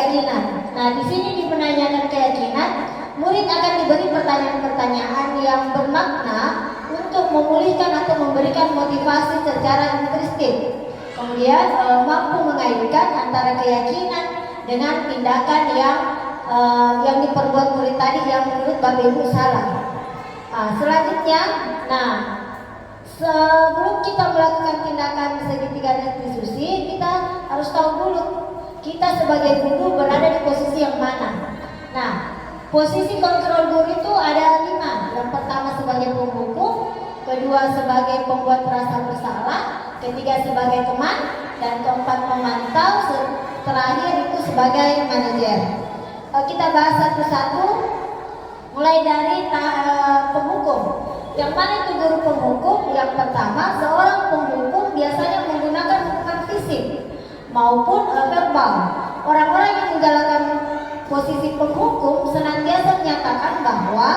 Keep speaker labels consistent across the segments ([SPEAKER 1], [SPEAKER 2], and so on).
[SPEAKER 1] keyakinan. Nah, di sini menanyakan keyakinan, murid akan diberi pertanyaan-pertanyaan yang bermakna untuk memulihkan atau memberikan motivasi secara intrinsik. Kemudian mampu mengaitkan antara keyakinan dengan tindakan yang diperbuat murid tadi yang menurut Bapak Ibu salah. Selanjutnya, sebelum kita melakukan tindakan segitiga restitusi, kita harus tahu dulu kita sebagai guru berada di posisi yang mana. Nah, posisi kontrol guru itu ada 5. Yang pertama sebagai penghukum, kedua sebagai pembuat rasa bersalah, ketiga sebagai teman, dan keempat memantau, terakhir itu sebagai manajer. Kita bahas satu-satu, mulai dari penghukum. Yang mana itu guru penghukum? Yang pertama, seorang penghukum biasanya menggunakan hukuman fisik maupun verbal. Orang-orang yang menjalankan posisi penghukum senantiasa menyatakan bahwa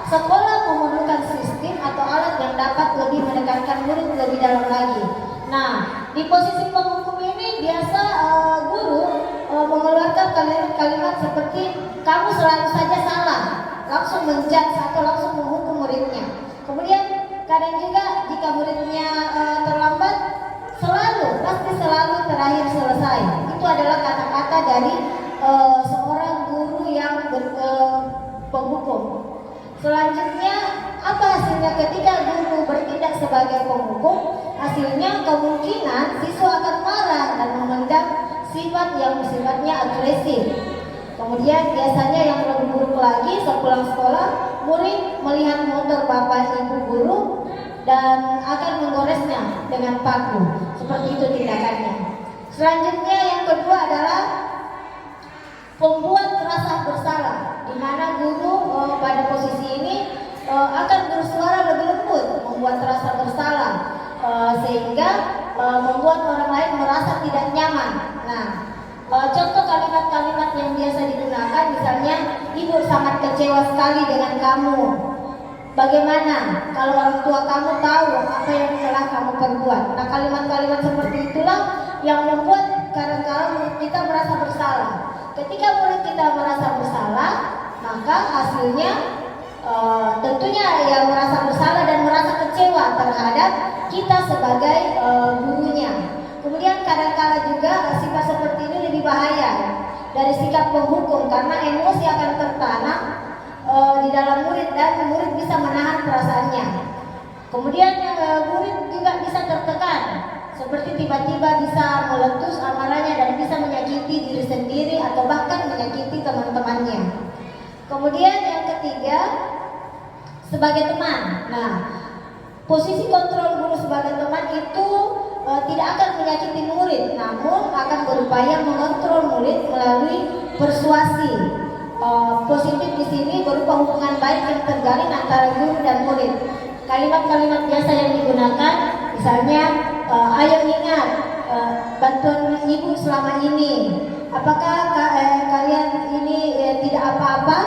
[SPEAKER 1] sekolah memerlukan sistem atau alat yang dapat lebih mendekatkan murid lebih dalam lagi. Nah, di posisi penghukum ini biasa guru mengeluarkan kalimat seperti kamu selalu saja salah, langsung menjudge atau langsung menghukum muridnya. Kemudian kadang juga jika muridnya terlambat, pasti selalu terakhir selesai. Itu adalah kata-kata dari seorang guru yang penghukum. Selanjutnya, apa hasilnya ketika guru bertindak sebagai penghukum? Hasilnya kemungkinan siswa akan marah dan memendam sifat yang sifatnya agresif. Kemudian biasanya yang lebih buruk lagi, sepulang sekolah murid melihat motor bapak ibu guru dan akan menggoresnya dengan paku. Seperti itu tindakannya. Selanjutnya yang kedua adalah pembuat rasa bersalah, di mana guru pada posisi ini akan bersuara lebih lembut, membuat rasa bersalah, sehingga membuat orang lain merasa tidak nyaman. Nah, contoh kalimat-kalimat yang biasa digunakan, misalnya ibu sangat kecewa sekali dengan kamu. Bagaimana kalau orang tua kamu tahu apa yang telah kamu perbuat? Nah, kalimat-kalimat seperti itulah yang membuat kadang-kadang murid kita merasa bersalah. Ketika murid kita merasa bersalah, maka hasilnya tentunya ya merasa bersalah dan merasa kecewa terhadap kita sebagai gurunya. Kemudian kadang-kala juga sifat seperti ini lebih bahaya dari sikap penghukum, karena emosi akan tertanam di dalam murid dan murid bisa menahan perasaannya. Kemudian murid juga bisa tertekan, seperti tiba-tiba bisa meletus amarahnya dan bisa menyakiti diri sendiri atau bahkan menyakiti teman-temannya. Kemudian yang ketiga, sebagai teman. Nah, posisi kontrol guru sebagai teman itu tidak akan menyakiti murid, namun akan berupaya mengontrol murid melalui persuasi. Positif di sini berupa hubungan baik yang terjalin antara guru dan murid. Kalimat-kalimat biasa yang digunakan, misalnya, ayo ingat bantuan ibu selama ini. Apakah kalian ini tidak apa-apa?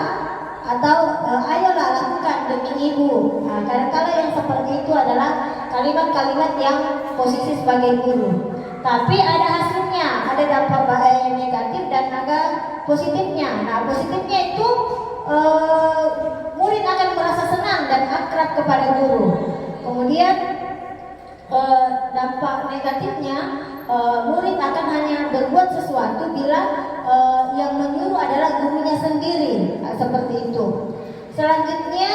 [SPEAKER 1] Atau ayolah lakukan demi ibu. Nah, kadang-kadang yang seperti itu adalah kalimat-kalimat yang posisi sebagai guru. Tapi ada hasilnya, ada dampak negatif dan ada positifnya. Nah, positifnya itu murid akan merasa senang dan akrab kepada guru. Kemudian dampak negatifnya, murid akan hanya berbuat sesuatu bila yang menyuruh adalah gurunya sendiri. Nah, seperti itu. Selanjutnya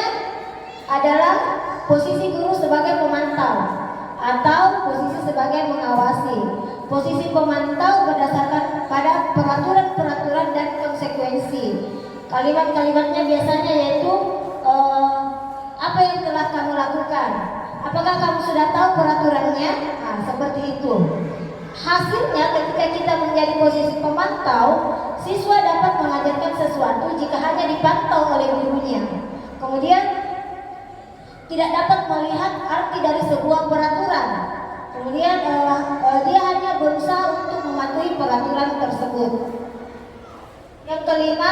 [SPEAKER 1] adalah posisi guru sebagai pemantau atau posisi sebagai mengawasi. Posisi pemantau berdasarkan pada peraturan-peraturan dan konsekuensi. Kalimat-kalimatnya biasanya yaitu apa yang telah kamu lakukan? Apakah kamu sudah tahu peraturannya? Nah, seperti itu. Hasilnya ketika kita menjadi posisi pemantau, siswa dapat mengajarkan sesuatu jika hanya dipantau oleh gurunya. Kemudian tidak dapat melihat arti dari sebuah peraturan. Kemudian dia hanya berusaha untuk mematuhi peraturan tersebut. Yang kelima,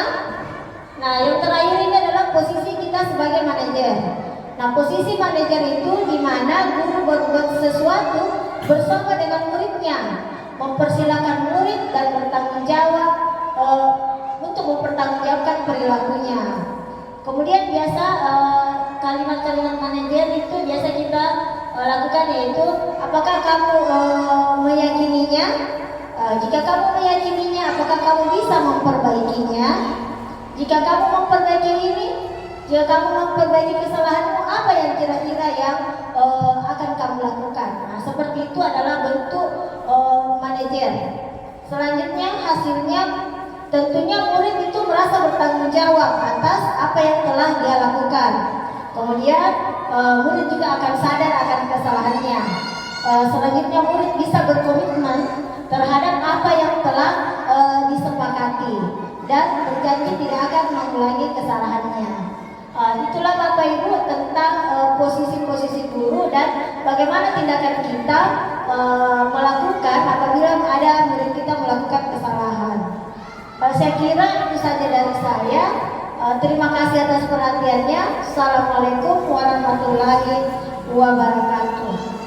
[SPEAKER 1] yang terakhir ini adalah posisi kita sebagai manajer. Nah, posisi manajer itu di mana guru berbuat sesuatu bersama dengan muridnya, mempersilahkan murid dan bertanggung jawab eh, untuk mempertanggungjawabkan perilakunya. Kemudian biasa kalimat-kalimat manajer itu biasa kita lakukan, yaitu apakah kamu meyakininya? Jika kamu meyakininya, apakah kamu bisa memperbaikinya? Jika kamu memperbaiki ini, jika kamu memperbaiki kesalahanmu, apa yang kira-kira yang akan kamu lakukan? Nah, seperti itu adalah bentuk manajer. Selanjutnya hasilnya tentunya murid itu merasa bertanggung jawab atas apa yang telah dia lakukan. Kemudian murid juga akan sadar akan kesalahannya. Selanjutnya murid bisa berkomitmen terhadap apa yang telah disepakati dan berjanji tidak akan mengulangi kesalahannya. Itulah Bapak Ibu tentang posisi-posisi guru dan bagaimana tindakan kita melakukan apabila ada murid kita melakukan kesalahan. Saya kira itu saja dari saya. Terima kasih atas perhatiannya. Assalamualaikum warahmatullahi wabarakatuh.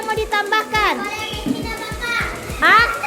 [SPEAKER 1] yang mau ditambahkan?
[SPEAKER 2] Boleh bikin apa, Kak?
[SPEAKER 1] Hah?